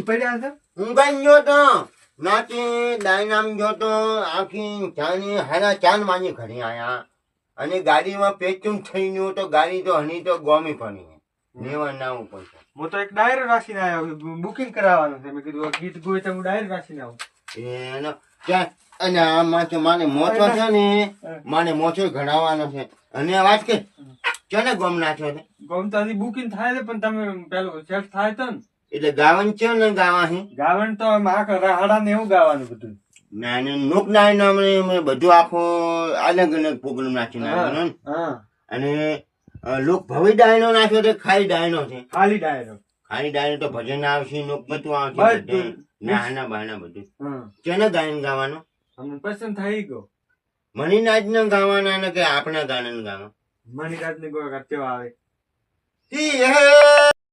પડ્યા હતા ઊંઘાઈ ગયો તો નાચી ડાયનામ ગયો તો આખી ચાની હારા ચાન માની ઘરે આયા અને ગાડીમાં પેચું થઈ ગયું તો ગાડી તો હની તો ગોમી પડી નેવા ના ઉપર હું તો એક ડાયરો રાખીને આવ્યો બુકિંગ કરાવવાનું છે મેં કીધું ગીત ગોય તો હું ડાયરો રાખીને આવું એનો ક્યાં અને આમાં તો માને મોચો છે ને માને મોચો ઘડાવવાનો છે અને વાત કે ચાને ગોમ નાખ્યો છે ગમ તો હજી બુકિંગ થાય છે પણ તમે પેલું સેટ થાય તો ને એટલે ગાવાનું છે ને ગાવા ગાવણ તો હાડા ને એવું ગાવાનું બધું ના નોક ના નામ બધું આખો અલગ અલગ પ્રોગ્રામ નાખી નાખ્યો હા અને લોક ભવી ડાયનો નાખ્યો તો ખાલી ડાયનો છે ખાલી ડાયરો ખાલી ડાયનો તો ભજન આવશે લોક બધું આવશે બધું. નાના બાના બધું હા કેને ગાયન ગાવાનું અમને પસંદ થઈ ગયો મણીનાજ ને ગાવાના ને કે આપણા ગાના ગાવા મણિરાજ ને કોઈ કેવા આવે ઈ હે